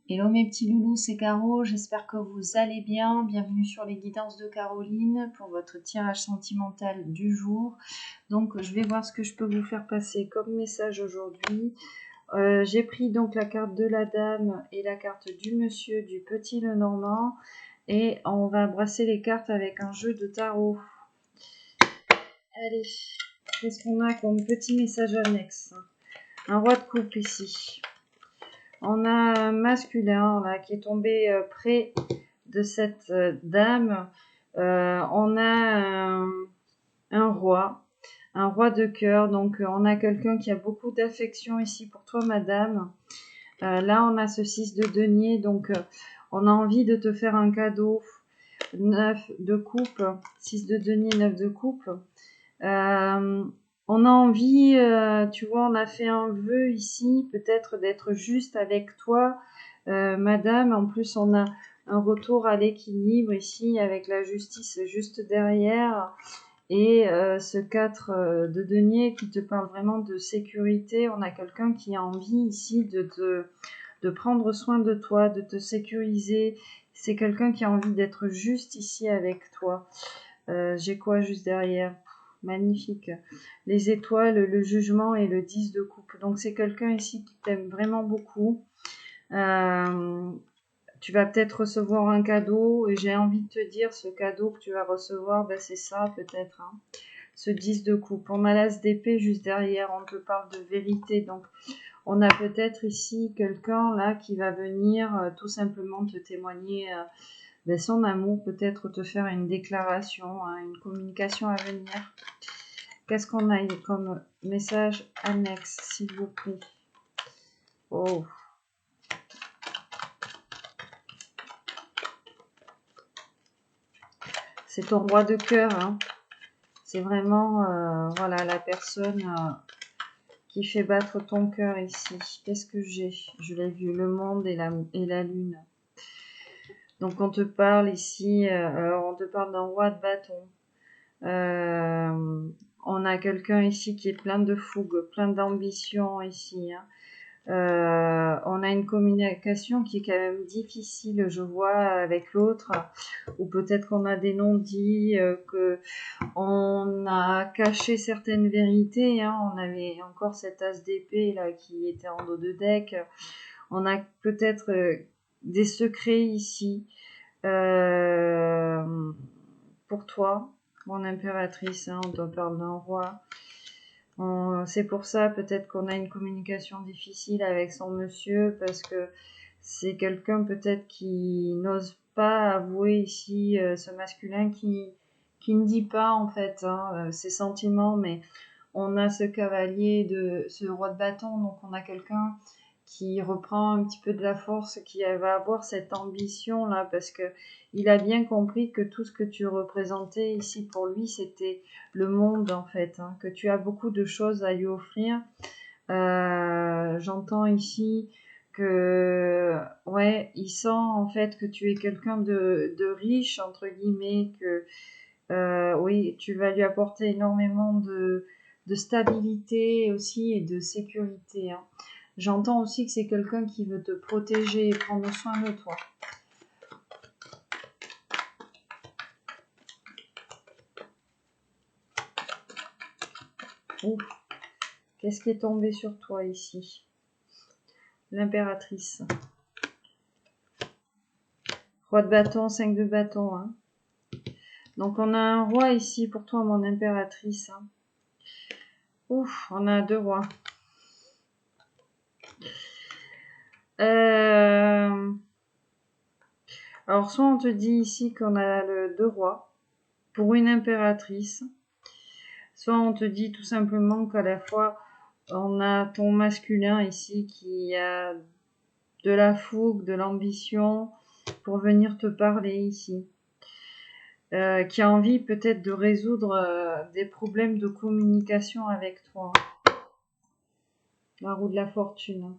Hello mes petits loulous, c'est Caro, j'espère que vous allez bien. Bienvenue sur les guidances de Caroline pour votre tirage sentimental du jour. Donc je vais voir ce que je peux vous faire passer comme message aujourd'hui. J'ai pris donc la carte de la dame et la carte du monsieur du petit Lenormand. Et on va brasser les cartes avec un jeu de tarot. Allez, qu'est-ce qu'on a comme petit message annexe? Un roi de coupe ici. On a un masculin là, qui est tombé près de cette dame. On a un roi de cœur. Donc on a quelqu'un qui a beaucoup d'affection ici pour toi, madame. Là, on a ce 6 de denier. Donc on a envie de te faire un cadeau. 9 de coupe, 6 de denier, 9 de coupe. On a envie, tu vois, on a fait un vœu ici, peut-être d'être juste avec toi, madame. En plus, on a un retour à l'équilibre ici, avec la justice juste derrière. Et ce 4 de denier qui te parle vraiment de sécurité. On a quelqu'un qui a envie ici de prendre soin de toi, de te sécuriser. C'est quelqu'un qui a envie d'être juste ici avec toi. J'ai quoi juste derrière? Magnifique. Les étoiles, le jugement et le 10 de coupe. Donc c'est quelqu'un ici qui t'aime vraiment beaucoup. Tu vas peut-être recevoir un cadeau et j'ai envie de te dire ce cadeau que tu vas recevoir, ben c'est ça peut-être. Hein. Ce 10 de coupe. On a l'as d'épée juste derrière. On te parle de vérité. Donc on a peut-être ici quelqu'un là qui va venir tout simplement te témoigner son amour, peut-être te faire une déclaration, hein, une communication à venir. Qu'est-ce qu'on a comme message annexe, s'il vous plaît? Oh. C'est ton roi de cœur. Hein. C'est vraiment voilà, la personne qui fait battre ton cœur ici. Qu'est-ce que j'ai? Je l'ai vu, le monde et la lune. Donc on te parle ici, on te parle d'un roi de bâton. On a quelqu'un ici qui est plein de fougue, plein d'ambition ici. Hein. On a une communication qui est quand même difficile, je vois, avec l'autre. Ou peut-être qu'on a des non-dits, qu'on a caché certaines vérités. Hein. On avait encore cet as d'épée là qui était en dos de deck. On a peut-être des secrets ici pour toi, mon impératrice. Hein, on te parle d'un roi. C'est pour ça peut-être qu'on a une communication difficile avec son monsieur parce que c'est quelqu'un peut-être qui n'ose pas avouer ici ce masculin qui ne dit pas en fait hein, ses sentiments, mais on a ce cavalier, ce roi de bâton, donc on a quelqu'un qui reprend un petit peu de la force, qui va avoir cette ambition là, parce que il a bien compris que tout ce que tu représentais ici pour lui, c'était le monde en fait, hein, que tu as beaucoup de choses à lui offrir. J'entends ici que ouais, il sent en fait que tu es quelqu'un de riche entre guillemets, que oui, tu vas lui apporter énormément de stabilité aussi et de sécurité. Hein. J'entends aussi que c'est quelqu'un qui veut te protéger et prendre soin de toi. Ouf, qu'est-ce qui est tombé sur toi ici? L'impératrice. Roi de bâton, 5 de bâton. Hein. Donc on a un roi ici pour toi, mon impératrice. Hein. Ouf, on a 2 rois. Alors soit on te dit ici qu'on a le 2 rois pour une impératrice, soit on te dit tout simplement qu'à la fois on a ton masculin ici qui a de la fougue, de l'ambition pour venir te parler ici, qui a envie peut-être de résoudre des problèmes de communication avec toi. La roue de la fortune.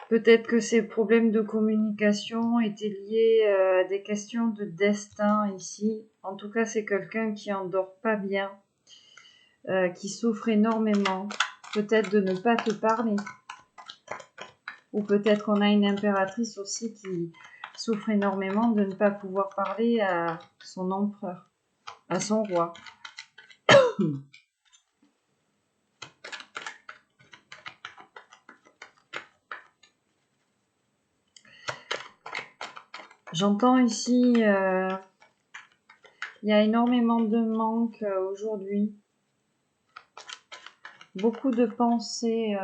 Peut-être que ces problèmes de communication étaient liés à des questions de destin ici. En tout cas, c'est quelqu'un qui endort pas bien, qui souffre énormément, peut-être de ne pas te parler. Ou peut-être qu'on a une impératrice aussi qui souffre énormément de ne pas pouvoir parler à son empereur, à son roi. J'entends ici, il y a énormément de manque aujourd'hui. Beaucoup de pensées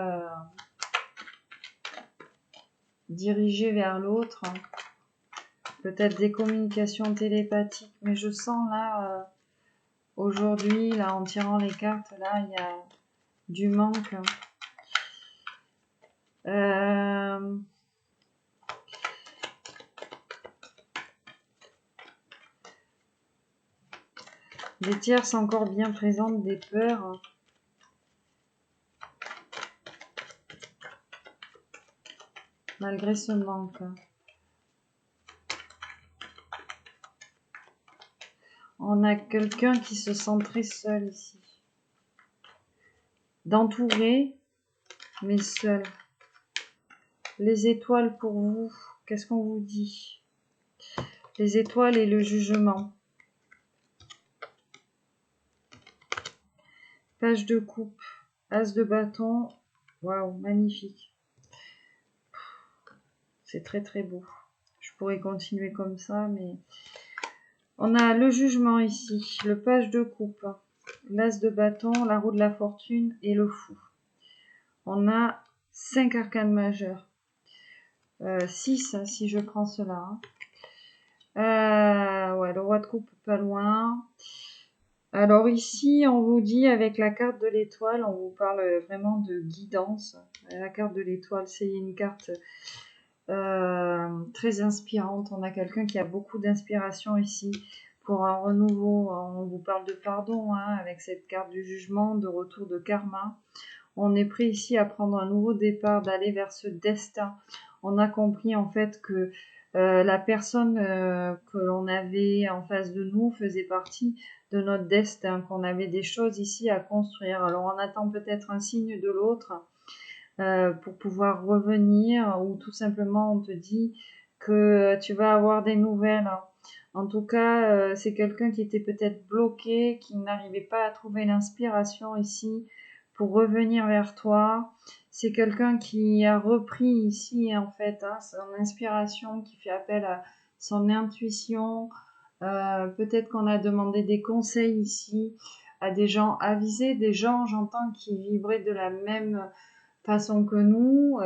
dirigées vers l'autre. Peut-être des communications télépathiques. Mais je sens là, aujourd'hui, là, en tirant les cartes, là, il y a du manque. Des tierces encore bien présentes, des peurs. Malgré ce manque. On a quelqu'un qui se sent très seul ici. D'entourer, mais seul. Les étoiles pour vous, qu'est-ce qu'on vous dit? Les étoiles et le jugement. Page de coupe, as de bâton. Waouh, magnifique. C'est très très beau. Je pourrais continuer comme ça, mais... On a le jugement ici, le page de coupe, l'as de bâton, la roue de la fortune et le fou. On a 5 arcanes majeurs. 6 si je prends cela. Ouais, le roi de coupe pas loin. Alors ici, on vous dit avec la carte de l'étoile, on vous parle vraiment de guidance. La carte de l'étoile, c'est une carte très inspirante. On a quelqu'un qui a beaucoup d'inspiration ici pour un renouveau. On vous parle de pardon hein, avec cette carte du jugement, de retour de karma. On est prêt ici à prendre un nouveau départ, d'aller vers ce destin. On a compris en fait que la personne que l'on avait en face de nous faisait partie de notre destin, qu'on avait des choses ici à construire. Alors on attend peut-être un signe de l'autre pour pouvoir revenir ou tout simplement on te dit que tu vas avoir des nouvelles. En tout cas, c'est quelqu'un qui était peut-être bloqué, qui n'arrivait pas à trouver l'inspiration ici pour revenir vers toi. C'est quelqu'un qui a repris ici en fait hein, son inspiration, qui fait appel à son intuition. Peut-être qu'on a demandé des conseils ici à des gens avisés, des gens j'entends qui vibraient de la même façon que nous,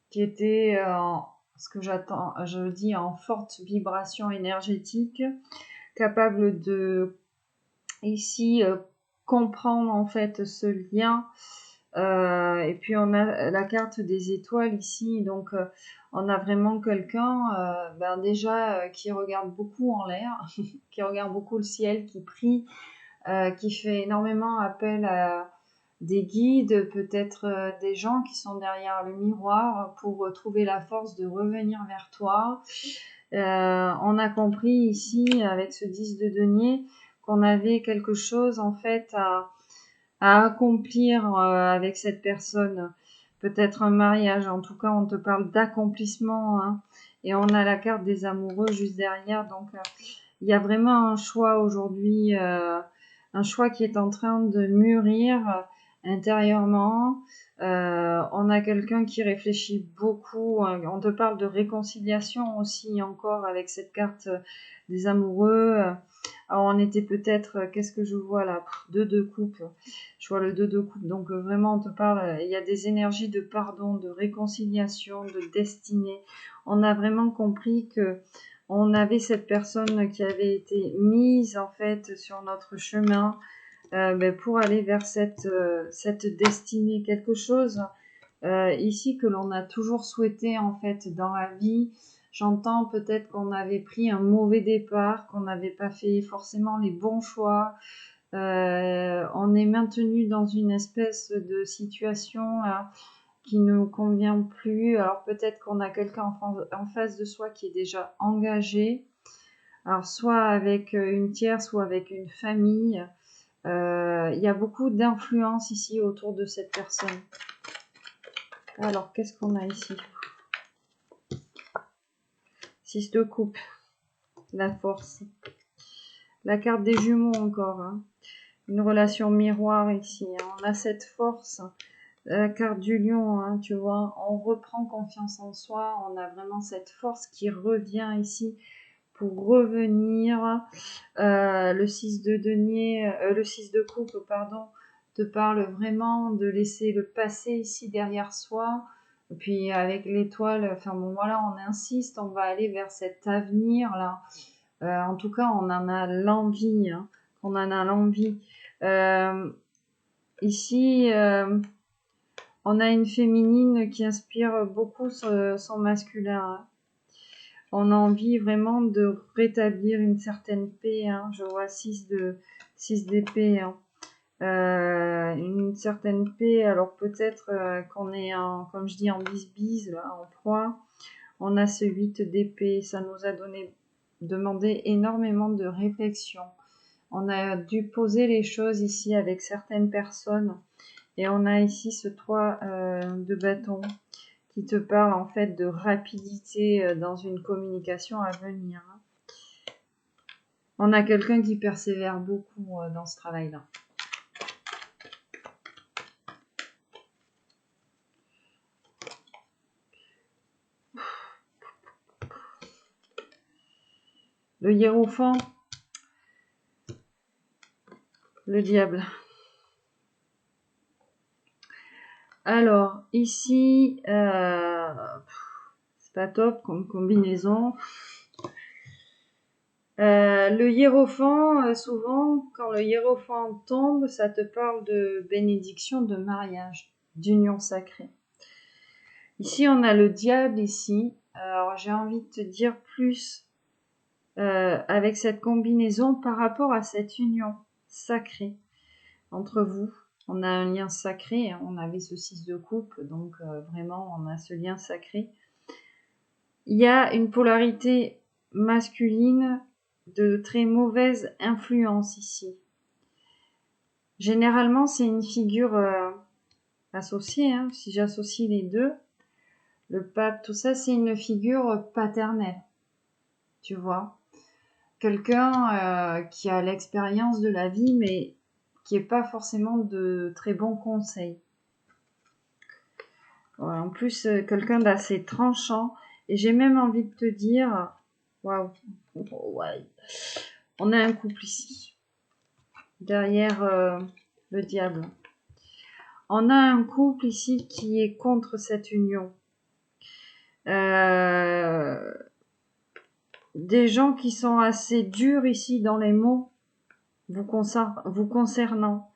qui étaient ce que je dis en forte vibration énergétique, capable de ici comprendre en fait ce lien. Et puis on a la carte des étoiles ici, donc on a vraiment quelqu'un déjà qui regarde beaucoup en l'air, qui regarde beaucoup le ciel, qui prie, qui fait énormément appel à des guides, peut-être des gens qui sont derrière le miroir pour trouver la force de revenir vers toi. On a compris ici avec ce 10 de denier qu'on avait quelque chose en fait à accomplir avec cette personne. Peut-être un mariage, en tout cas on te parle d'accomplissement hein. Et on a la carte des amoureux juste derrière, donc il y a vraiment un choix aujourd'hui, un choix qui est en train de mûrir intérieurement. On a quelqu'un qui réfléchit beaucoup. On te parle de réconciliation aussi encore avec cette carte des amoureux. Alors on était peut-être, qu'est-ce que je vois là? 2 de coupe. Je vois le 2 de coupe. Donc vraiment on te parle, il y a des énergies de pardon, de réconciliation, de destinée. On a vraiment compris que on avait cette personne qui avait été mise en fait sur notre chemin pour aller vers cette destinée, quelque chose ici que l'on a toujours souhaité en fait dans la vie. J'entends peut-être qu'on avait pris un mauvais départ, qu'on n'avait pas fait forcément les bons choix. On est maintenu dans une espèce de situation là, qui ne nous convient plus. Alors peut-être qu'on a quelqu'un en face de soi qui est déjà engagé. Alors soit avec une tierce ou avec une famille. Il y a beaucoup d'influence ici autour de cette personne. Alors, qu'est-ce qu'on a ici? 6 de coupe, la force. La carte des jumeaux encore, hein. Une relation miroir ici. Hein. On a cette force. La carte du lion, hein, tu vois. On reprend confiance en soi. On a vraiment cette force qui revient ici pour revenir. Le 6 de denier, le 6 de coupe, pardon, te parle vraiment de laisser le passé ici derrière soi. Et puis avec l'étoile, enfin bon voilà, on insiste, on va aller vers cet avenir là. En tout cas, on en a l'envie, hein, on en a l'envie. Ici, on a une féminine qui inspire beaucoup son masculin. Hein. On a envie vraiment de rétablir une certaine paix. Hein. Je vois 6 d'épée. Hein. Une certaine paix. Alors peut-être qu'on est en, comme je dis, en bise-bise, là, en proie. On a ce 8 d'épée. Ça nous a demandé énormément de réflexion. On a dû poser les choses ici avec certaines personnes. Et on a ici ce 3 de bâton qui te parle en fait de rapidité dans une communication à venir. On a quelqu'un qui persévère beaucoup dans ce travail-là. Le hiérophant, le diable. Alors, ici, c'est pas top comme combinaison. Le hiérophant, souvent, quand le hiérophant tombe, ça te parle de bénédiction, de mariage, d'union sacrée. Ici, on a le diable ici. Alors, j'ai envie de te dire plus avec cette combinaison par rapport à cette union sacrée entre vous. On a un lien sacré, hein. On avait ce 6 de coupe, donc vraiment, on a ce lien sacré. Il y a une polarité masculine de très mauvaise influence ici. Généralement, c'est une figure associée, hein, si j'associe les deux. Le pape, tout ça, c'est une figure paternelle, tu vois. Quelqu'un qui a l'expérience de la vie, mais qui n'est pas forcément de très bons conseils. Ouais, en plus, quelqu'un d'assez tranchant. Et j'ai même envie de te dire, waouh, ouais. On a un couple ici, derrière le diable. On a un couple ici qui est contre cette union. Des gens qui sont assez durs ici dans les mots vous concernant.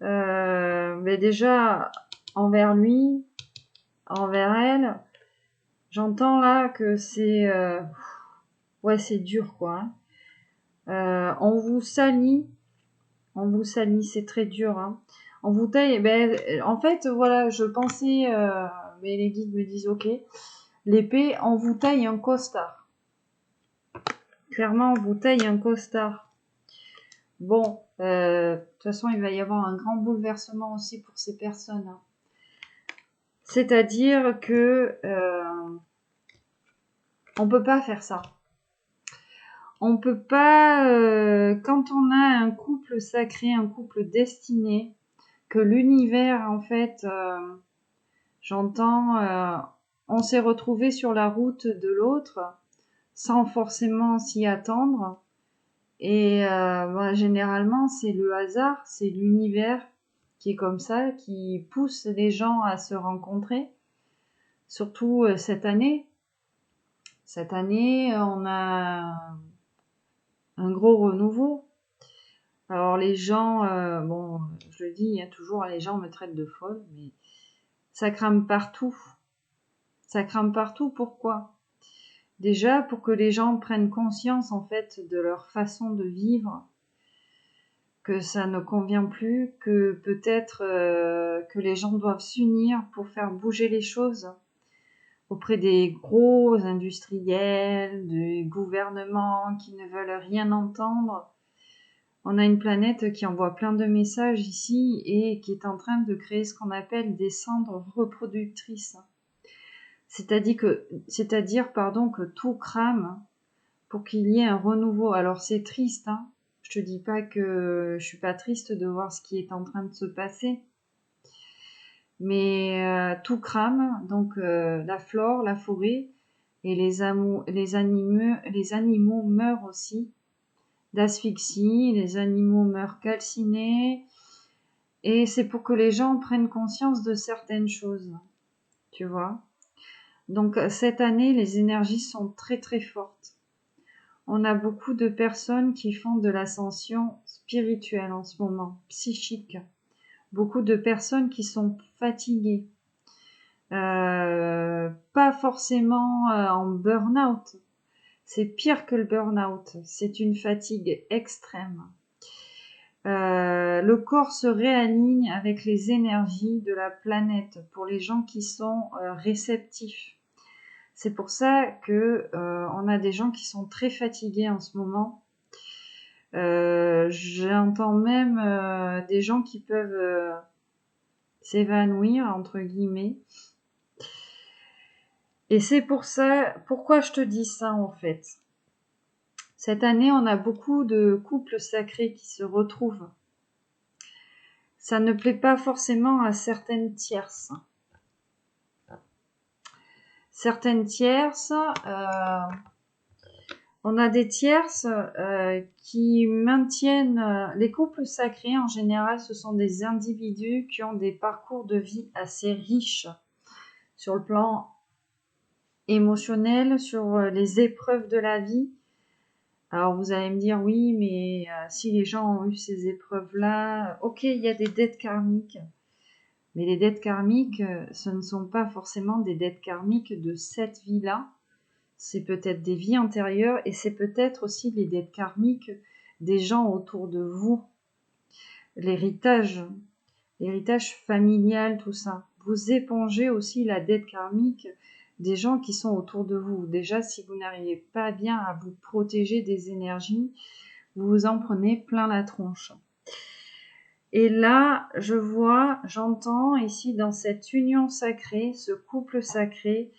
Mais déjà, envers lui, envers elle, j'entends là que c'est ouais, c'est dur quoi. Hein. On vous salit, c'est très dur. Hein. On vous taille. Ben, en fait, voilà, je pensais, mais les guides me disent ok, l'épée, on vous taille un costard. Clairement, on vous taille un costard. Bon, de toute façon, il va y avoir un grand bouleversement aussi pour ces personnes. Hein. C'est-à-dire que on peut pas faire ça. On peut pas, quand on a un couple sacré, un couple destiné, que l'univers, en fait, j'entends, on s'est retrouvé sur la route de l'autre sans forcément s'y attendre. Et généralement, c'est le hasard, c'est l'univers qui est comme ça, qui pousse les gens à se rencontrer. Surtout cette année. Cette année, on a un gros renouveau. Alors les gens, bon, je le dis, hein, toujours, les gens me traitent de folle, mais ça crame partout. Ça crame partout, pourquoi ? Déjà, pour que les gens prennent conscience, en fait, de leur façon de vivre, que ça ne convient plus, que peut-être que les gens doivent s'unir pour faire bouger les choses auprès des gros industriels, des gouvernements qui ne veulent rien entendre. On a une planète qui envoie plein de messages ici et qui est en train de créer ce qu'on appelle des cendres reproductrices. C'est-à-dire que tout crame pour qu'il y ait un renouveau. Alors c'est triste, hein. Je te dis pas que je suis pas triste de voir ce qui est en train de se passer. Mais tout crame, donc la flore, la forêt, et les animaux meurent aussi d'asphyxie, les animaux meurent calcinés, et c'est pour que les gens prennent conscience de certaines choses, tu vois. Donc cette année, les énergies sont très très fortes. On a beaucoup de personnes qui font de l'ascension spirituelle en ce moment, psychique. Beaucoup de personnes qui sont fatiguées. Pas forcément en burn-out. C'est pire que le burn-out. C'est une fatigue extrême. Le corps se réaligne avec les énergies de la planète pour les gens qui sont réceptifs. C'est pour ça que on a des gens qui sont très fatigués en ce moment. J'entends même des gens qui peuvent s'évanouir entre guillemets. Et c'est pour ça, pourquoi je te dis ça en fait. Cette année, on a beaucoup de couples sacrés qui se retrouvent. Ça ne plaît pas forcément à certaines tierces. Certaines tierces, on a des tierces qui maintiennent les couples sacrés. En général, ce sont des individus qui ont des parcours de vie assez riches sur le plan émotionnel, sur les épreuves de la vie. Alors vous allez me dire oui, mais si les gens ont eu ces épreuves-là, ok, il y a des dettes karmiques. Mais les dettes karmiques, ce ne sont pas forcément des dettes karmiques de cette vie-là. C'est peut-être des vies antérieures et c'est peut-être aussi les dettes karmiques des gens autour de vous. L'héritage familial, tout ça. Vous épongez aussi la dette karmique des gens qui sont autour de vous. Déjà, si vous n'arrivez pas bien à vous protéger des énergies, vous vous en prenez plein la tronche. Et là, j'entends ici dans cette union sacrée, ce couple sacré,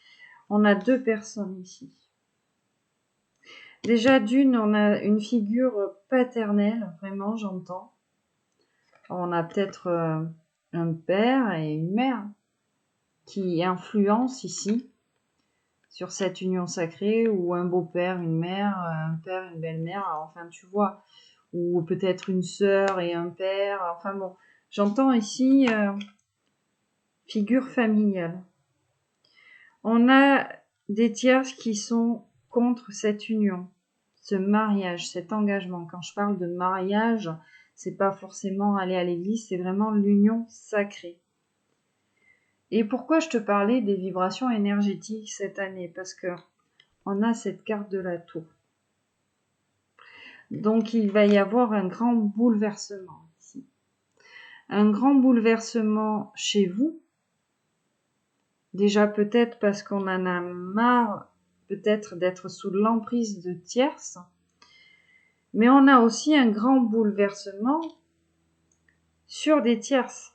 on a deux personnes ici. Déjà d'une, on a une figure paternelle, vraiment j'entends. On a peut-être un père et une mère qui influencent ici sur cette union sacrée, ou un beau-père, une mère, un père, une belle-mère, enfin tu vois, ou peut-être une sœur et un père, enfin bon, j'entends ici figure familiale. On a des tierces qui sont contre cette union, ce mariage, cet engagement. Quand je parle de mariage, c'est pas forcément aller à l'église, c'est vraiment l'union sacrée. Et pourquoi je te parlais des vibrations énergétiques cette année? Parce que on a cette carte de la tour. Donc il va y avoir un grand bouleversement ici. Un grand bouleversement chez vous. Déjà peut-être parce qu'on en a marre peut-être d'être sous l'emprise de tierces. Mais on a aussi un grand bouleversement sur des tierces.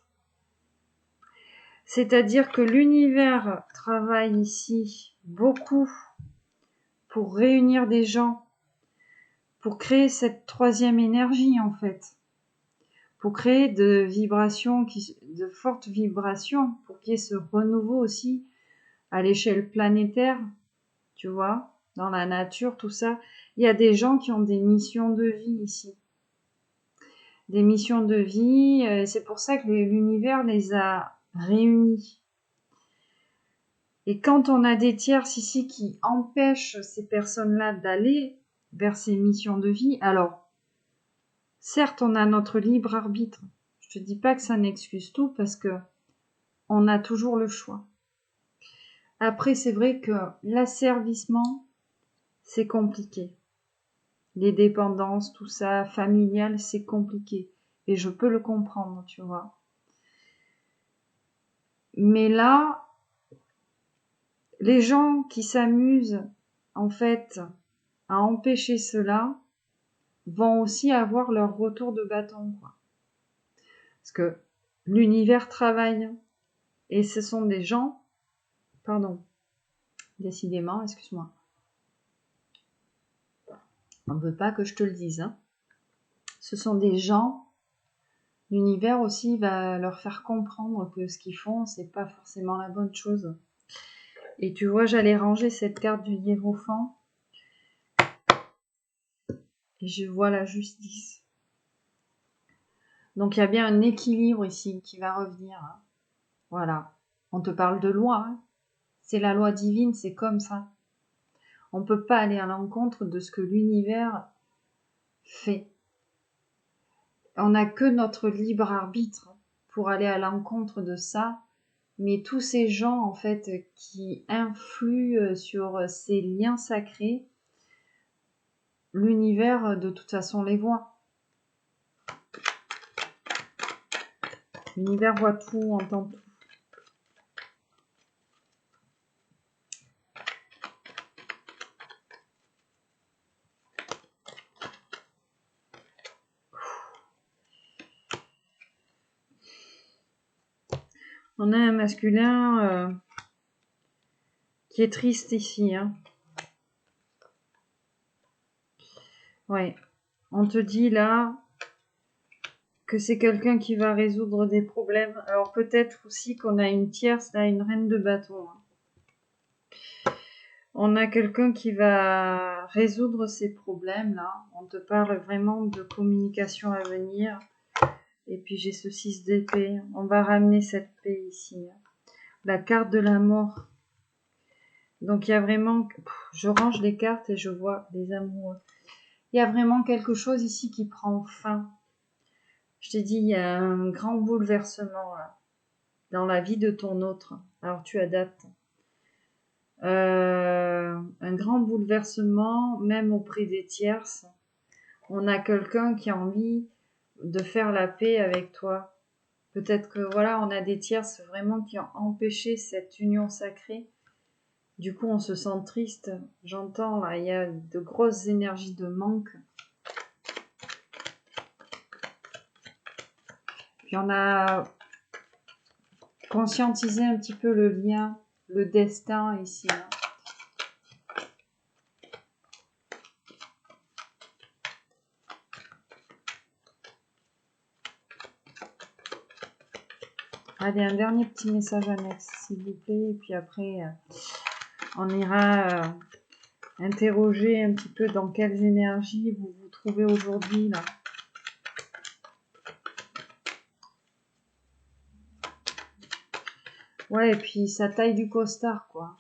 C'est-à-dire que l'univers travaille ici beaucoup pour réunir des gens, pour créer cette troisième énergie en fait, pour créer de fortes vibrations, pour qu'il y ait ce renouveau aussi à l'échelle planétaire, tu vois, dans la nature, tout ça. Il y a des gens qui ont des missions de vie ici. Des missions de vie, c'est pour ça que l'univers les a réunis. Et quand on a des tierces ici qui empêchent ces personnes-là d'aller vers ces missions de vie, alors, certes, on a notre libre arbitre. Je te dis pas que ça n'excuse tout parce que on a toujours le choix. Après, c'est vrai que l'asservissement, c'est compliqué. Les dépendances, tout ça, familial, c'est compliqué. Et je peux le comprendre, tu vois. Mais là, les gens qui s'amusent, en fait, à empêcher cela, vont aussi avoir leur retour de bâton, quoi. Parce que l'univers travaille. Et ce sont des gens... Pardon. Décidément, excuse-moi. On ne veut pas que je te le dise, hein. Ce sont des gens... L'univers aussi va leur faire comprendre que ce qu'ils font, c'est pas forcément la bonne chose. Et tu vois, j'allais ranger cette carte du Hiérophant. Et je vois la justice. Donc il y a bien un équilibre ici qui va revenir, hein. Voilà. On te parle de loi, hein. C'est la loi divine, c'est comme ça. On ne peut pas aller à l'encontre de ce que l'univers fait. On n'a que notre libre arbitre pour aller à l'encontre de ça. Mais tous ces gens, en fait, qui influent sur ces liens sacrés, l'univers, de toute façon, les voit. L'univers voit tout, entend tout. On a un masculin qui est triste ici, hein. Ouais. On te dit là que c'est quelqu'un qui va résoudre des problèmes. Alors peut-être aussi qu'on a une tierce, là, une reine de bâton, hein. On a quelqu'un qui va résoudre ces problèmes là. On te parle vraiment de communication à venir. Et puis j'ai ce 6 d'épée. On va ramener cette paix ici, hein. La carte de la mort. Donc il y a vraiment... Je range les cartes et je vois les amoureux. Il y a vraiment quelque chose ici qui prend fin. Je t'ai dit, il y a un grand bouleversement là, dans la vie de ton autre. Alors tu adaptes. Un grand bouleversement, même auprès des tierces. On a quelqu'un qui a envie de faire la paix avec toi. Peut-être que voilà, on a des tierces vraiment qui ont empêché cette union sacrée. Du coup, on se sent triste. J'entends là, il y a de grosses énergies de manque. Puis on a conscientisé un petit peu le lien, le destin ici, hein. Allez, un dernier petit message annexe, s'il vous plaît. Et puis après, on ira interroger un petit peu dans quelles énergies vous vous trouvez aujourd'hui, là. Ouais, et puis ça taille du costard, quoi.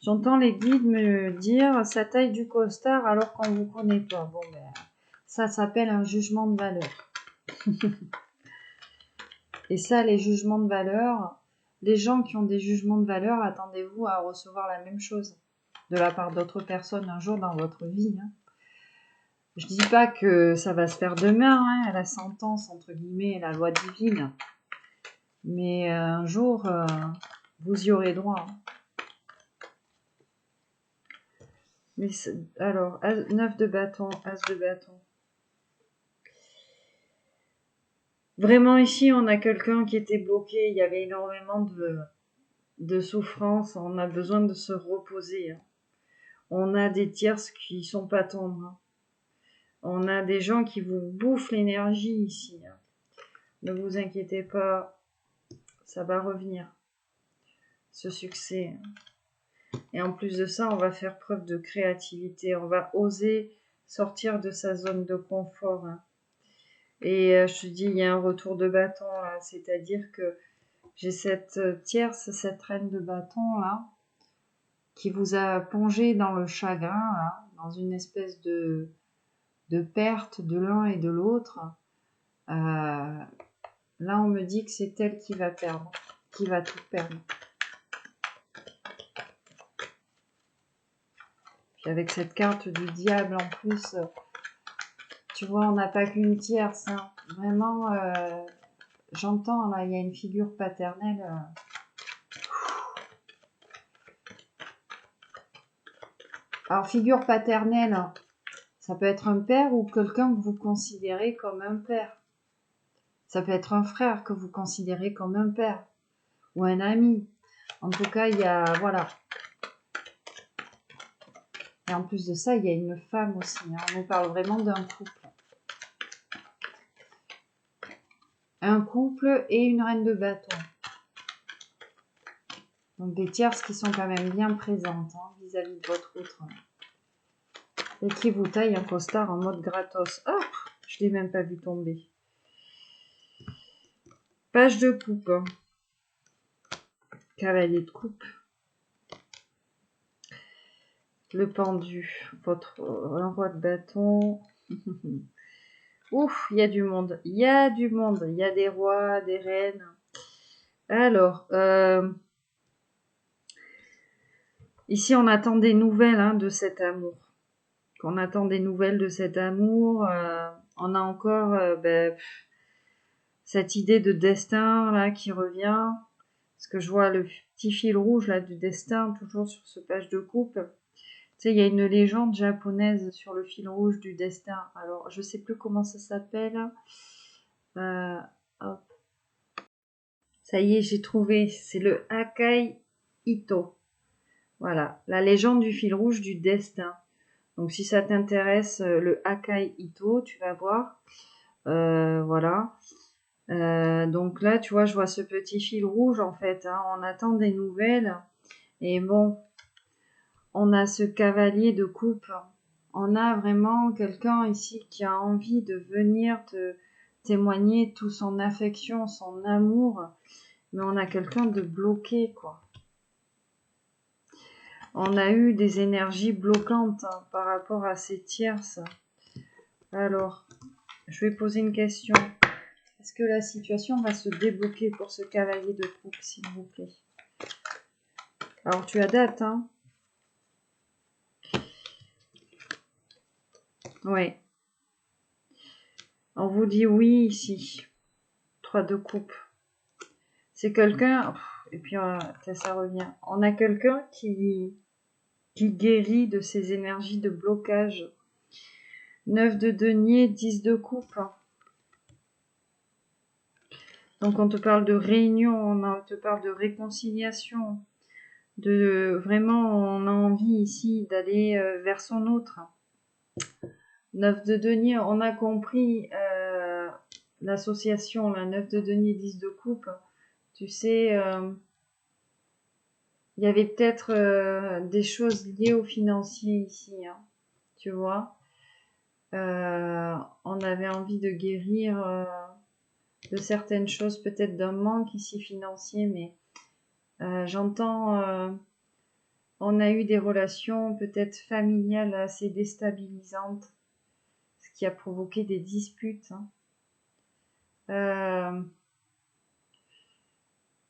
J'entends les guides me dire, ça taille du costard alors qu'on ne vous connaît pas. Bon, ben, ça s'appelle un jugement de valeur. Et ça, les jugements de valeur, les gens qui ont des jugements de valeur, attendez-vous à recevoir la même chose de la part d'autres personnes un jour dans votre vie, hein. Je dis pas que ça va se faire demain, hein, la sentence, entre guillemets, la loi divine. Mais un jour, vous y aurez droit, hein. Mais alors, 9 de bâton, As de bâton. Vraiment ici, on a quelqu'un qui était bloqué. Il y avait énormément de souffrance. On a besoin de se reposer, hein. On a des tierces qui sont pas tendres, hein. On a des gens qui vous bouffent l'énergie ici, hein. Ne vous inquiétez pas, ça va revenir, ce succès. Et en plus de ça, on va faire preuve de créativité. On va oser sortir de sa zone de confort, hein. Et je te dis, il y a un retour de bâton là, c'est-à-dire que j'ai cette tierce, cette reine de bâton là, qui vous a plongé dans le chagrin là, dans une espèce de perte de l'un et de l'autre. Là, on me dit que c'est elle qui va perdre, qui va tout perdre. Puis avec cette carte du diable en plus, tu vois, on n'a pas qu'une tierce, hein. Vraiment, j'entends là, il y a une figure paternelle. Alors, figure paternelle, Ça peut être un père ou quelqu'un que vous considérez comme un père. Ça peut être un frère que vous considérez comme un père. Ou un ami. En tout cas, il y a... Voilà. Et en plus de ça, il y a une femme aussi. Hein. On nous parle vraiment d'un couple. Un couple et une reine de bâton. Donc des tierces qui sont quand même bien présentes vis-à-vis de votre autre. Et qui vous taille un costard en mode gratos. Hop, je ne l'ai même pas vu tomber. Page de coupe. Cavalier de coupe. Le pendu. Un roi de bâton. Ouf, il y a du monde. Il y a du monde. Il y a des rois, des reines. Alors, ici on attend des nouvelles de cet amour. On attend des nouvelles de cet amour. On a encore cette idée de destin là qui revient. Parce que je vois le petit fil rouge là du destin toujours sur ce page de coupe. Tu sais, il y a une légende japonaise sur le fil rouge du destin. Alors, je sais plus comment ça s'appelle. Hop. Ça y est, j'ai trouvé. C'est le Akai Ito. Voilà, la légende du fil rouge du destin. Donc, si ça t'intéresse, le Akai Ito, tu vas voir. Voilà. Donc là, tu vois, je vois ce petit fil rouge, en fait. On attend des nouvelles. Et bon, on a ce cavalier de coupe. On a vraiment quelqu'un ici qui a envie de venir te témoigner toute son affection, son amour. Mais on a quelqu'un de bloqué, quoi. On a eu des énergies bloquantes par rapport à ces tierces. Alors, je vais poser une question. Est-ce que la situation va se débloquer pour ce cavalier de coupe, s'il vous plaît? Alors, tu adaptes, hein? Ouais. On vous dit oui ici. 3 de coupe. C'est quelqu'un... Et puis, ça revient. On a quelqu'un qui guérit de ces énergies de blocage. 9 de denier, 10 de coupe. Donc, on te parle de réunion, on te parle de réconciliation. Vraiment, on a envie ici d'aller vers son autre. 9 de denier, on a compris l'association, la 9 de denier, 10 de coupe. Tu sais, il y avait peut-être des choses liées au financier ici, tu vois. On avait envie de guérir de certaines choses, peut-être d'un manque ici financier, mais j'entends, on a eu des relations peut-être familiales assez déstabilisantes, ce qui a provoqué des disputes.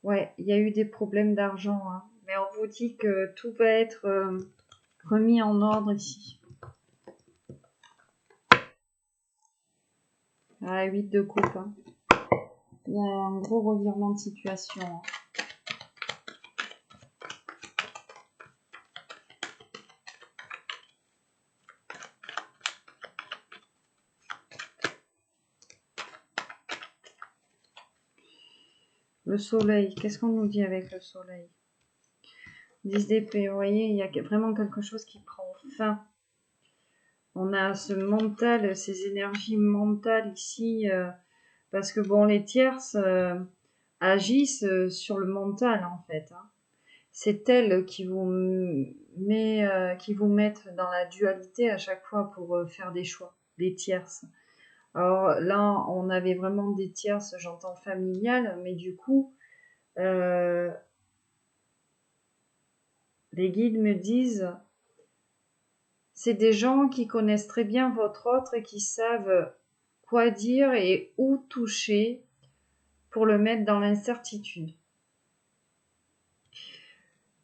Ouais, il y a eu des problèmes d'argent, mais on vous dit que tout va être remis en ordre ici. 8 de coupe. Il y a un gros revirement de situation. Le soleil, qu'est-ce qu'on nous dit avec le soleil? 10 d'épée, vous voyez, il y a vraiment quelque chose qui prend fin. On a ce mental, ces énergies mentales ici, parce que bon, les tierces agissent sur le mental en fait. C'est elles qui vous mettent dans la dualité à chaque fois pour faire des choix, les tierces. Alors là, on avait vraiment des tierces, j'entends familiales, mais du coup, les guides me disent, c'est des gens qui connaissent très bien votre autre et qui savent quoi dire et où toucher pour le mettre dans l'incertitude.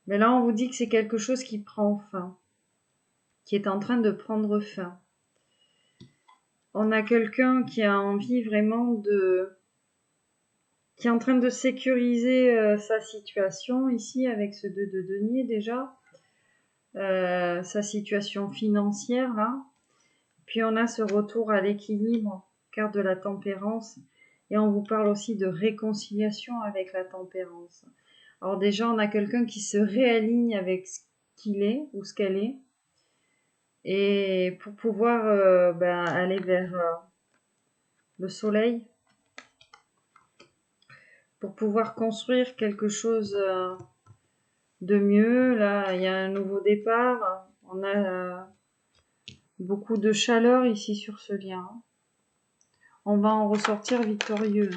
Mais là, on vous dit que c'est quelque chose qui prend fin, qui est en train de prendre fin. On a quelqu'un qui a envie vraiment qui est en train de sécuriser sa situation ici avec ce 2 de denier déjà. Sa situation financière là. Puis on a ce retour à l'équilibre, carte de la tempérance. Et on vous parle aussi de réconciliation avec la tempérance. Alors déjà, on a quelqu'un qui se réaligne avec ce qu'il est ou ce qu'elle est. Et pour pouvoir aller vers le soleil, pour pouvoir construire quelque chose de mieux. Là, il y a un nouveau départ. On a beaucoup de chaleur ici sur ce lien. On va en ressortir victorieux.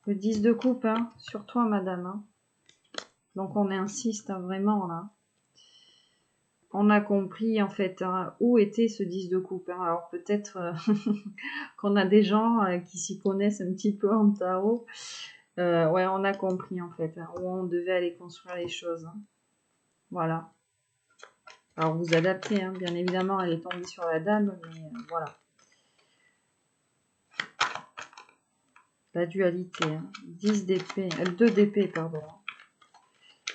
Le 10 de coupe, sur toi, madame. Donc, on insiste vraiment, là. On a compris, en fait, où était ce 10 de coupe. Alors, peut-être qu'on a des gens qui s'y connaissent un petit peu en tarot. Ouais, on a compris, en fait, où on devait aller construire les choses. Voilà. Alors, vous adaptez, bien évidemment, elle est tombée sur la dame, mais voilà. La dualité, 10 d'épée, 2 d'épée, pardon.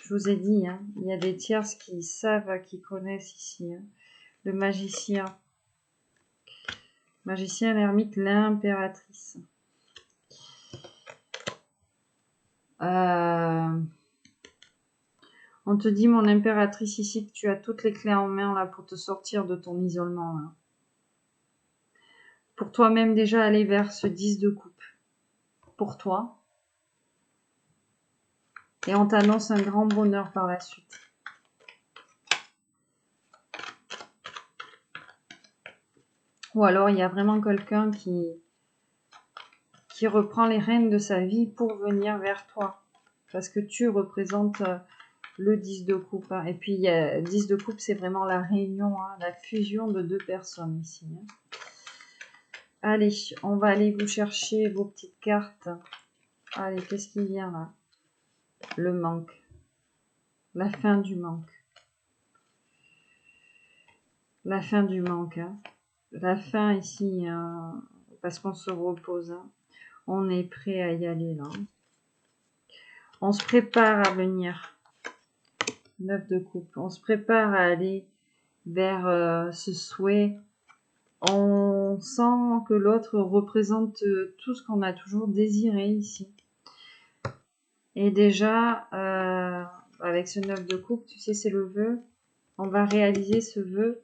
Je vous ai dit, il y a des tierces qui savent, qui connaissent ici. Le magicien. Magicien, l'ermite, l'impératrice. On te dit, mon impératrice, ici, que tu as toutes les clés en main là pour te sortir de ton isolement. Là. Pour toi-même déjà aller vers ce 10 de coupe. Pour toi. Et on t'annonce un grand bonheur par la suite. Ou alors, il y a vraiment quelqu'un qui reprend les rênes de sa vie pour venir vers toi. Parce que tu représentes le 10 de coupe. Et puis, il y a 10 de coupe, c'est vraiment la réunion, la fusion de deux personnes ici. Allez, on va aller vous chercher vos petites cartes. Allez, qu'est-ce qui vient là? Le manque. La fin du manque. La fin du manque. La fin ici, parce qu'on se repose. On est prêt à y aller là. On se prépare à venir. 9 de coupe. On se prépare à aller vers ce souhait. On sent que l'autre représente tout ce qu'on a toujours désiré ici. Et déjà, avec ce 9 de coupe, tu sais, c'est le vœu. On va réaliser ce vœu.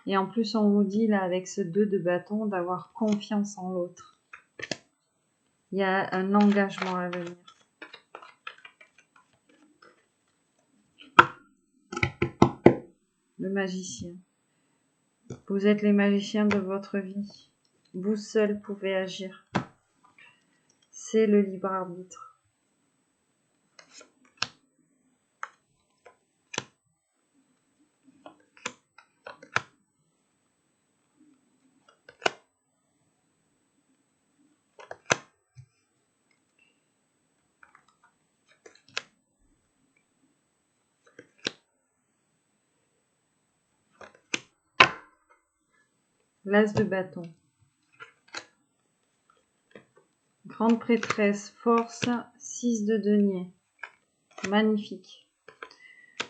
Et en plus, on vous dit, là, avec ce 2 de bâton, d'avoir confiance en l'autre. Il y a un engagement à venir. Le magicien. Vous êtes les magiciens de votre vie. Vous seuls pouvez agir. C'est le libre arbitre. L'as de bâton. Grande prêtresse, force, 6 de denier. Magnifique.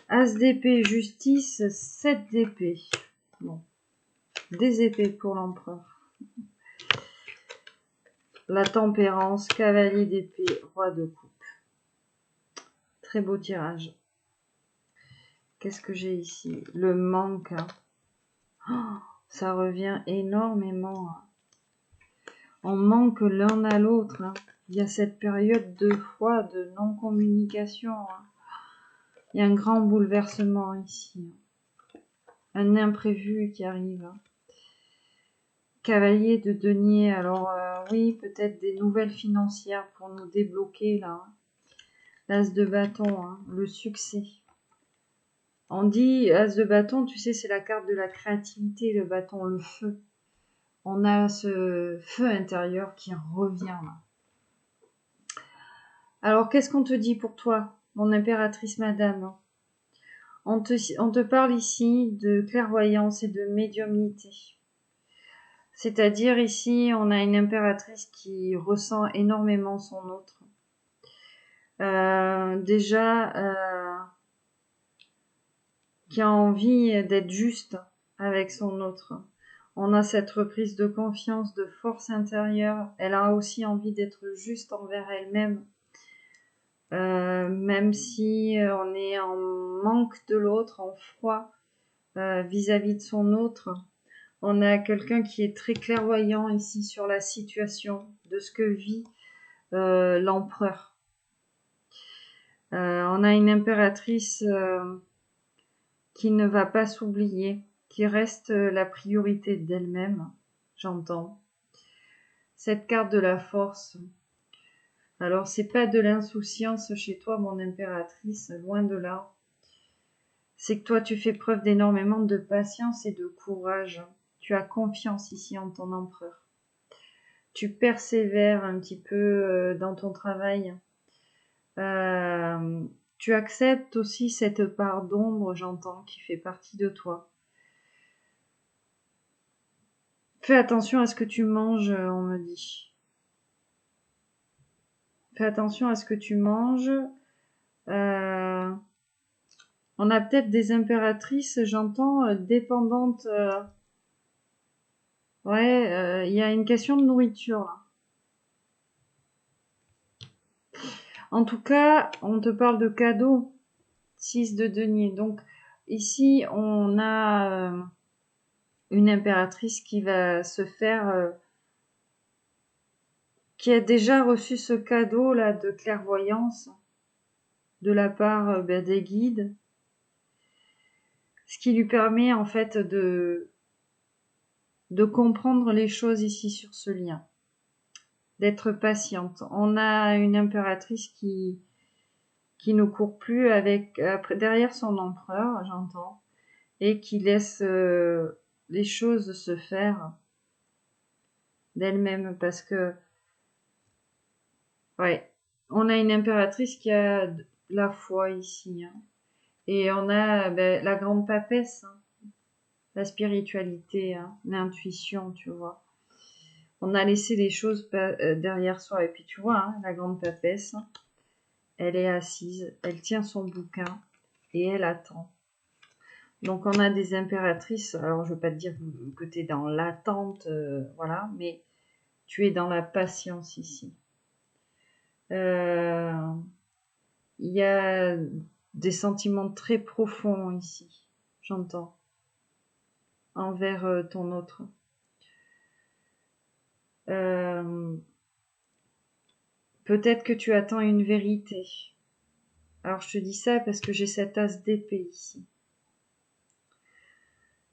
As d'épée, justice, 7 d'épée. Bon. Des épées pour l'empereur. La tempérance, cavalier d'épée, roi de coupe. Très beau tirage. Qu'est-ce que j'ai ici? Le manque. Oh, ça revient énormément. On manque l'un à l'autre. Il y a cette période de foi, de non-communication. Il y a un grand bouleversement ici. Un imprévu qui arrive. Cavalier de denier. Alors oui, peut-être des nouvelles financières pour nous débloquer là. L'as de bâton, le succès. On dit as de bâton, tu sais, c'est la carte de la créativité, le bâton, le feu. On a ce feu intérieur qui revient là. Alors, qu'est-ce qu'on te dit pour toi, mon impératrice madame? On te parle ici de clairvoyance et de médiumnité. C'est-à-dire ici, on a une impératrice qui ressent énormément son autre. qui a envie d'être juste avec son autre. On a cette reprise de confiance, de force intérieure. Elle a aussi envie d'être juste envers elle-même. Même si on est en manque de l'autre, en froid vis-à-vis de son autre. On a quelqu'un qui est très clairvoyant ici sur la situation de ce que vit l'empereur. On a une impératrice qui ne va pas s'oublier, qui reste la priorité d'elle-même, j'entends. Cette carte de la force. Alors, c'est pas de l'insouciance chez toi, mon impératrice, loin de là. C'est que toi, tu fais preuve d'énormément de patience et de courage. Tu as confiance ici en ton empereur. Tu persévères un petit peu dans ton travail. Tu acceptes aussi cette part d'ombre, j'entends, qui fait partie de toi. Fais attention à ce que tu manges, on me dit. Fais attention à ce que tu manges. On a peut-être des impératrices, j'entends, dépendantes. Ouais, il y a une question de nourriture là. En tout cas, on te parle de cadeaux. 6 de denier. Donc ici, on a une impératrice qui va se faire... qui a déjà reçu ce cadeau là de clairvoyance de la part des guides. Ce qui lui permet en fait de comprendre les choses ici sur ce lien. D'être patiente. On a une impératrice qui ne court plus avec derrière son empereur, j'entends, et qui laisse les choses se faire d'elle-même parce que ouais, on a une impératrice qui a la foi ici, hein. Et on a la grande papesse, hein, la spiritualité, hein, l'intuition, tu vois. On a laissé les choses derrière soi et puis tu vois, hein, la grande papesse, elle est assise, elle tient son bouquin et elle attend. Donc on a des impératrices, alors je veux pas te dire que tu es dans l'attente, voilà, mais tu es dans la patience ici. Il y a des sentiments très profonds ici, j'entends, envers ton autre. Peut-être que tu attends une vérité. Alors je te dis ça parce que j'ai cette as d'épée ici.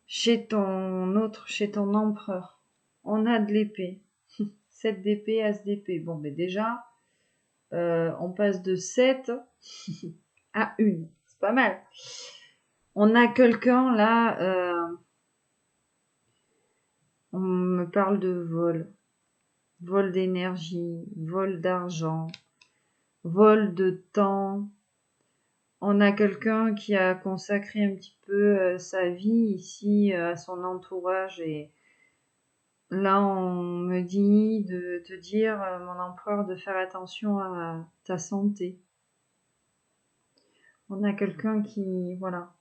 Chez ton autre, chez ton empereur, on a de l'épée. 7 d'épée, as d'épée. Bon, mais déjà, on passe de 7 à 1. C'est pas mal. On a quelqu'un là, on me parle de vol. Vol d'énergie, vol d'argent, vol de temps. On a quelqu'un qui a consacré un petit peu sa vie ici à son entourage et là on me dit de te dire, mon empereur, de faire attention à ta santé. On a quelqu'un qui, voilà.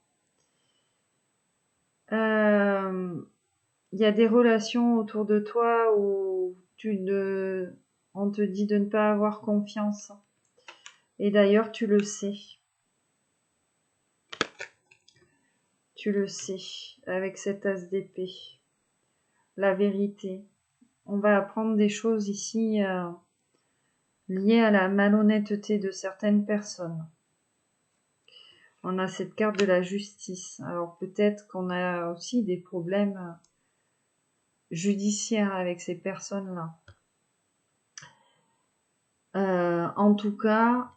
Il y a des relations autour de toi où on te dit de ne pas avoir confiance. Et d'ailleurs, tu le sais. Tu le sais, avec cette as d'épée. La vérité. On va apprendre des choses ici liées à la malhonnêteté de certaines personnes. On a cette carte de la justice. Alors peut-être qu'on a aussi des problèmes judiciaires avec ces personnes-là. En tout cas,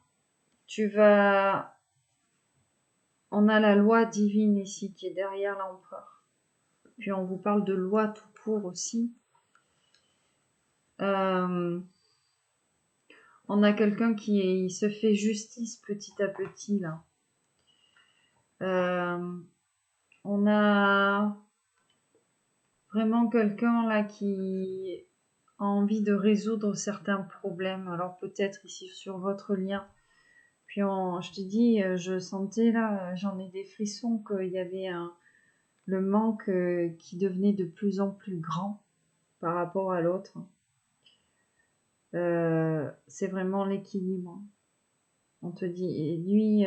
on a la loi divine ici qui est derrière l'empereur. Puis on vous parle de loi tout court aussi. On a quelqu'un qui se fait justice petit à petit là. On a vraiment quelqu'un là qui a envie de résoudre certains problèmes. Alors peut-être ici sur votre lien, Puis je te dis, je sentais là, j'en ai des frissons qu'il y avait le manque qui devenait de plus en plus grand par rapport à l'autre. C'est vraiment l'équilibre. On te dit, et lui,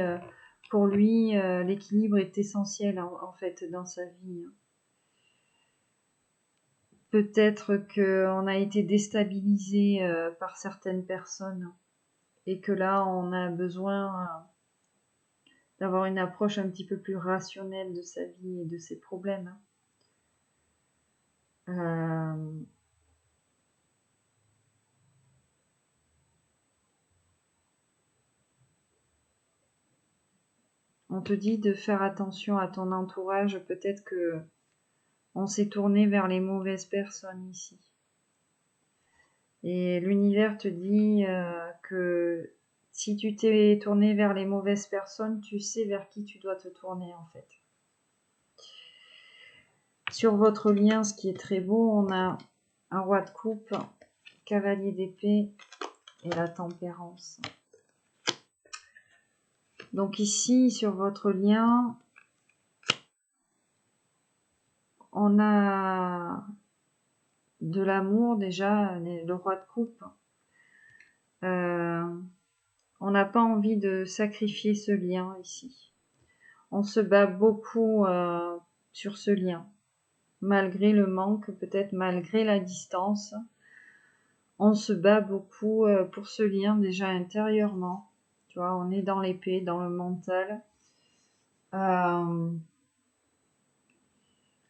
pour lui, l'équilibre est essentiel en fait dans sa vie. Peut-être qu'on a été déstabilisé par certaines personnes et que là, on a besoin d'avoir une approche un petit peu plus rationnelle de sa vie et de ses problèmes. On te dit de faire attention à ton entourage, peut-être que on s'est tourné vers les mauvaises personnes ici. Et l'univers te dit que si tu t'es tourné vers les mauvaises personnes, tu sais vers qui tu dois te tourner en fait. Sur votre lien, ce qui est très beau, on a un roi de coupe, cavalier d'épée et la tempérance. Donc ici, sur votre lien, on a de l'amour déjà, le roi de coupe. On n'a pas envie de sacrifier ce lien ici. On se bat beaucoup sur ce lien. Malgré le manque, peut-être malgré la distance. On se bat beaucoup pour ce lien déjà intérieurement. Tu vois, on est dans l'épée, dans le mental.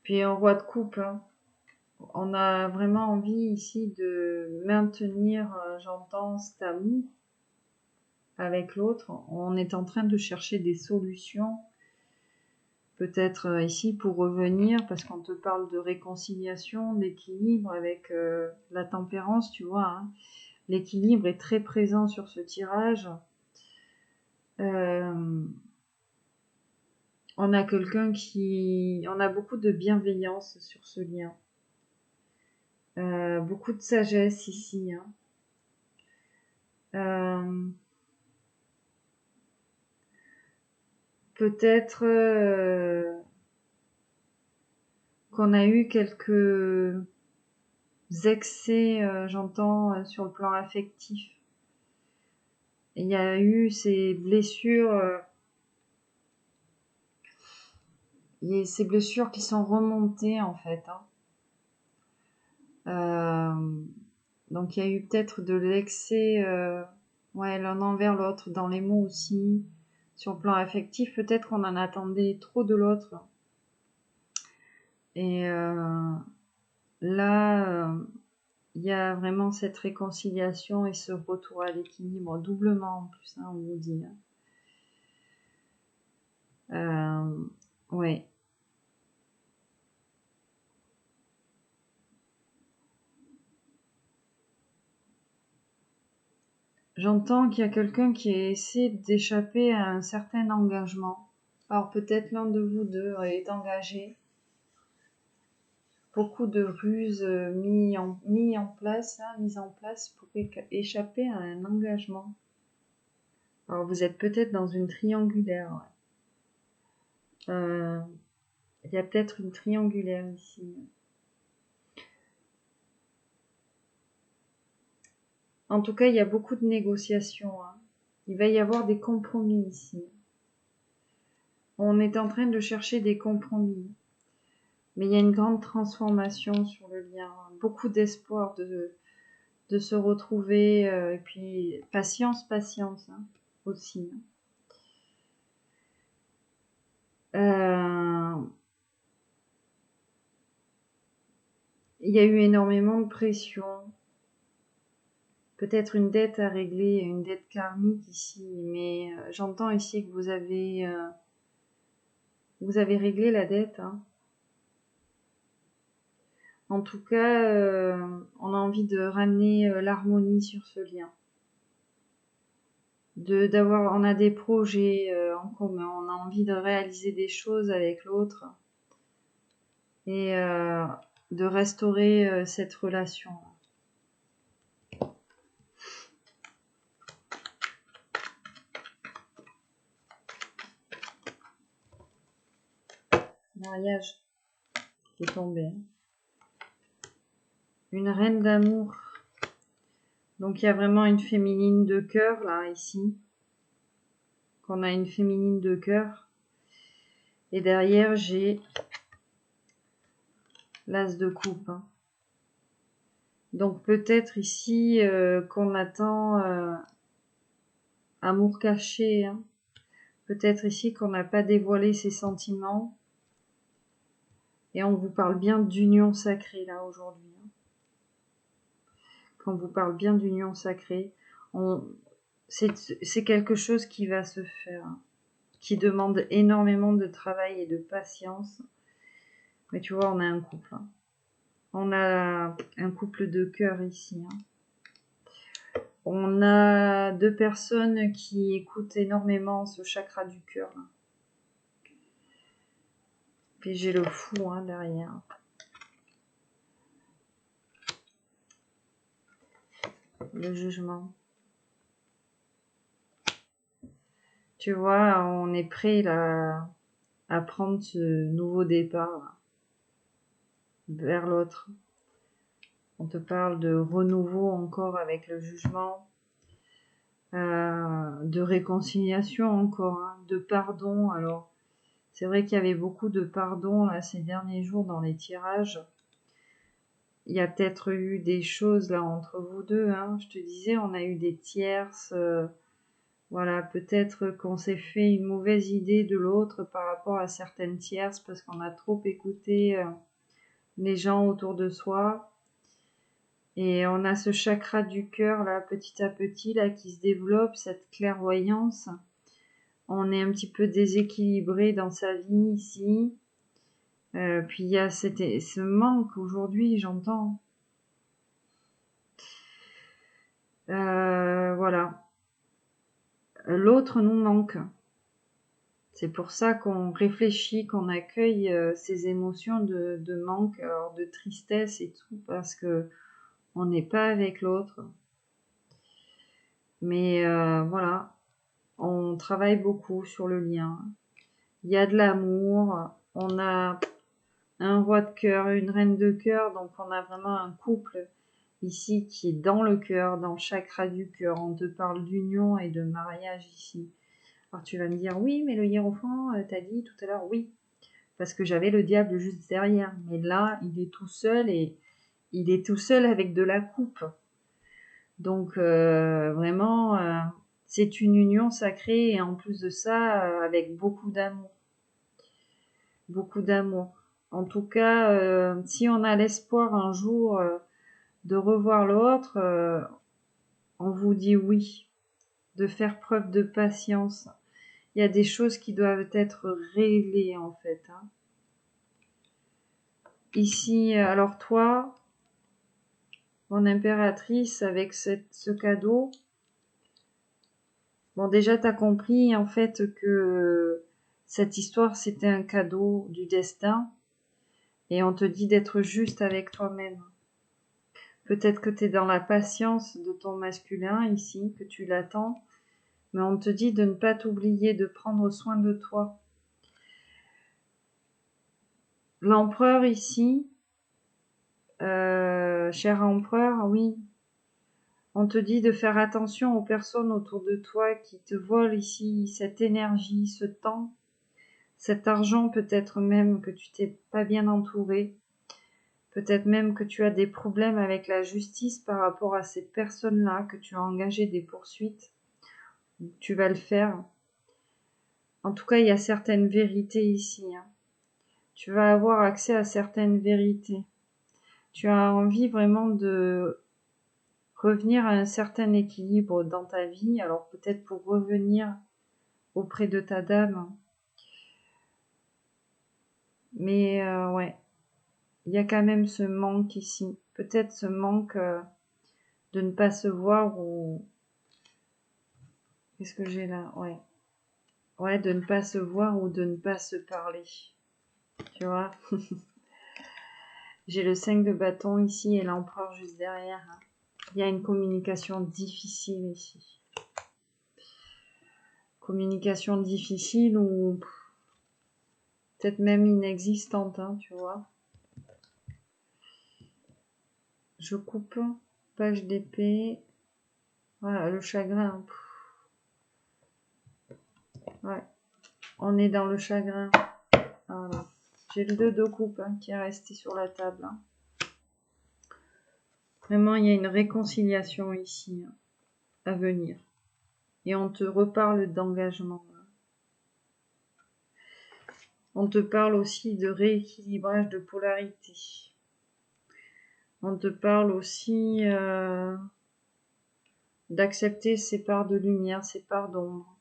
Puis un roi de coupe, hein. On a vraiment envie ici de maintenir, j'entends, cet amour avec l'autre. On est en train de chercher des solutions, peut-être ici pour revenir, parce qu'on te parle de réconciliation, d'équilibre avec la tempérance, tu vois. Hein. L'équilibre est très présent sur ce tirage. On a quelqu'un on a beaucoup de bienveillance sur ce lien. Beaucoup de sagesse ici. Hein. Peut-être qu'on a eu quelques excès, j'entends, sur le plan affectif. Il y a eu ces blessures, ces blessures qui sont remontées en fait. Hein. Donc il y a eu peut-être de l'excès, l'un envers l'autre, dans les mots aussi. Sur le plan affectif, peut-être qu'on en attendait trop de l'autre. Et là, il y a vraiment cette réconciliation et ce retour à l'équilibre, doublement en plus, hein, on vous dit. Ouais. J'entends qu'il y a quelqu'un qui essaie d'échapper à un certain engagement. Alors peut-être l'un de vous deux est engagé. Beaucoup de ruses mises en place pour échapper à un engagement. Alors vous êtes peut-être dans une triangulaire. Ouais. Il y a peut-être une triangulaire ici. En tout cas, il y a beaucoup de négociations. Hein. Il va y avoir des compromis ici. On est en train de chercher des compromis. Mais il y a une grande transformation sur le lien. Beaucoup d'espoir de se retrouver. Et puis, patience, hein, aussi. Il y a eu énormément de pression. Peut-être une dette à régler, une dette karmique ici. Mais j'entends ici que vous avez réglé la dette. Hein. En tout cas, on a envie de ramener l'harmonie sur ce lien. On a des projets en commun, on a envie de réaliser des choses avec l'autre et de restaurer cette relation. Mariage qui est tombé. Une reine d'amour. Donc il y a vraiment une féminine de cœur là, ici. Qu'on a une féminine de cœur. Et derrière, j'ai l'as de coupe. Hein. Donc peut-être ici qu'on attend amour caché. Hein. Peut-être ici qu'on n'a pas dévoilé ses sentiments. Et on vous parle bien d'union sacrée là aujourd'hui. Hein. Quand on vous parle bien d'union sacrée, c'est quelque chose qui va se faire. Hein, qui demande énormément de travail et de patience. Mais tu vois, on a un couple. Hein. On a un couple de cœur ici. Hein. On a deux personnes qui écoutent énormément ce chakra du cœur. Hein. Puis j'ai le fou hein, derrière. Le jugement. Tu vois, on est prêt là, à prendre ce nouveau départ là, vers l'autre. On te parle de renouveau encore avec le jugement, de réconciliation encore, hein, de pardon. Alors, c'est vrai qu'il y avait beaucoup de pardon là ces derniers jours dans les tirages. Il y a peut-être eu des choses là entre vous deux. Hein. Je te disais, on a eu des tierces. Voilà, peut-être qu'on s'est fait une mauvaise idée de l'autre par rapport à certaines tierces parce qu'on a trop écouté les gens autour de soi. Et on a ce chakra du cœur là, petit à petit, là, qui se développe, cette clairvoyance. On est un petit peu déséquilibré dans sa vie ici. Puis il y a ce manque aujourd'hui, j'entends. Voilà. L'autre nous manque. C'est pour ça qu'on réfléchit, qu'on accueille ces émotions de manque, alors de tristesse et tout, parce que on n'est pas avec l'autre. Mais voilà, on travaille beaucoup sur le lien. Il y a de l'amour, on a un roi de cœur, une reine de cœur, donc on a vraiment un couple ici qui est dans le cœur, dans le chakra du cœur. On te parle d'union et de mariage ici. Alors tu vas me dire, oui, mais le hiérophant, t'as dit tout à l'heure, oui, parce que j'avais le diable juste derrière. Mais là, il est tout seul et il est tout seul avec de la coupe. Donc vraiment, c'est une union sacrée et en plus de ça, avec beaucoup d'amour. Beaucoup d'amour. En tout cas, si on a l'espoir un jour de revoir l'autre, on vous dit oui, de faire preuve de patience. Il y a des choses qui doivent être réglées en fait. Hein. Ici, alors toi, mon impératrice, avec ce cadeau, bon déjà t'as compris en fait que cette histoire c'était un cadeau du destin et on te dit d'être juste avec toi-même. Peut-être que tu es dans la patience de ton masculin ici, que tu l'attends, mais on te dit de ne pas t'oublier, de prendre soin de toi. L'empereur ici, cher empereur, oui, on te dit de faire attention aux personnes autour de toi qui te volent ici cette énergie, ce temps, cet argent, peut-être même que tu t'es pas bien entouré, peut-être même que tu as des problèmes avec la justice par rapport à ces personnes-là, que tu as engagé des poursuites. Tu vas le faire. En tout cas, il y a certaines vérités ici. Hein. Tu vas avoir accès à certaines vérités. Tu as envie vraiment de revenir à un certain équilibre dans ta vie. Alors peut-être pour revenir auprès de ta dame. Mais ouais, il y a quand même ce manque ici. Peut-être ce manque de ne pas se voir ou... Qu'est-ce que j'ai là? Ouais. Ouais, de ne pas se voir ou de ne pas se parler. Tu vois? J'ai le 5 de bâton ici et l'empereur juste derrière. Il y a une communication difficile ici. Communication difficile où peut-être même inexistante, hein, tu vois. Je coupe, page d'épée. Voilà, le chagrin. Ouais, on est dans le chagrin. Voilà. J'ai le 2 de coupe hein, qui est resté sur la table. Hein. Vraiment, il y a une réconciliation ici hein, à venir. Et on te reparle d'engagement. On te parle aussi de rééquilibrage de polarité. On te parle aussi d'accepter ces parts de lumière, ces parts d'ombre.